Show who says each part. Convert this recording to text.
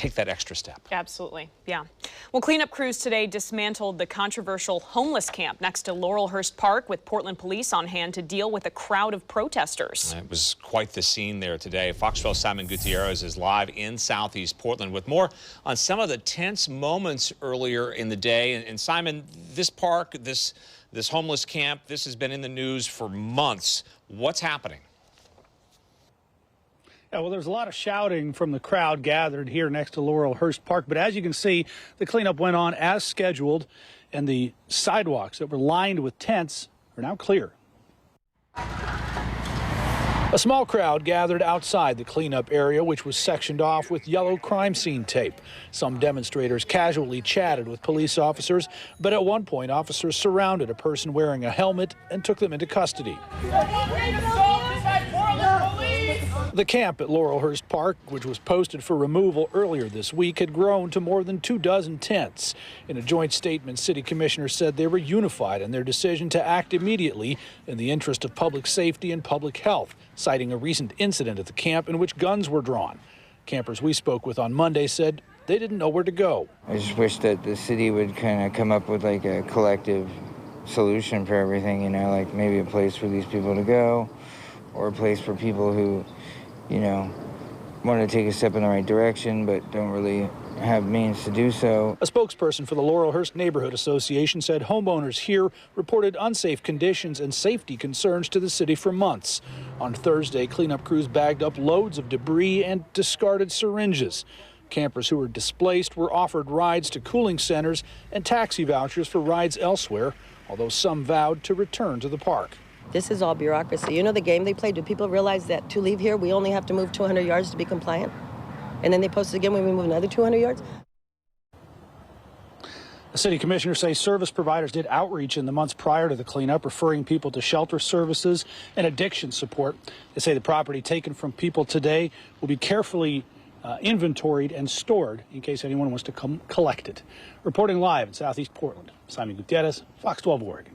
Speaker 1: take that extra step.
Speaker 2: Absolutely, yeah. Well, cleanup crews today dismantled the controversial homeless camp next to Laurelhurst Park with Portland police on hand to deal with a crowd of protesters.
Speaker 1: It was quite the scene there today. Fox 12's Simon Gutierrez is live in Southeast Portland with more on some of the tense moments earlier in the day. And Simon, this park, this homeless camp, this has been in the news for months. What's happening?
Speaker 3: Yeah, well, there's a lot of shouting from the crowd gathered here next to Laurelhurst Park. But as you can see, the cleanup went on as scheduled, and the sidewalks that were lined with tents are now clear. A small crowd gathered outside the cleanup area, which was sectioned off with yellow crime scene tape. Some demonstrators casually chatted with police officers, but at one point, officers surrounded a person wearing a helmet and took them into custody. The camp at Laurelhurst Park, which was posted for removal earlier this week, had grown to more than 24 tents. In a joint statement, city commissioners said they were unified in their decision to act immediately in the interest of public safety and public health, citing a recent incident at the camp in which guns were drawn. Campers we spoke with on Monday said they didn't know where to go.
Speaker 4: I just wish that the city would kind of come up with like a collective solution for everything, you know, like maybe a place for these people to go, or a place for people who, you know, want to take a step in the right direction but don't really have means to do so.
Speaker 3: A spokesperson for the Laurelhurst Neighborhood Association said homeowners here reported unsafe conditions and safety concerns to the city for months. On Thursday, cleanup crews bagged up loads of debris and discarded syringes. Campers who were displaced were offered rides to cooling centers and taxi vouchers for rides elsewhere, although some vowed to return to the park.
Speaker 5: This is all bureaucracy. You know the game they play? Do people realize that to leave here, we only have to move 200 yards to be compliant? And then they post it again when we move another 200 yards?
Speaker 3: The city commissioners say service providers did outreach in the months prior to the cleanup, referring people to shelter services and addiction support. They say the property taken from people today will be carefully inventoried and stored in case anyone wants to come collect it. Reporting live in Southeast Portland, Simon Gutierrez, Fox 12 Oregon.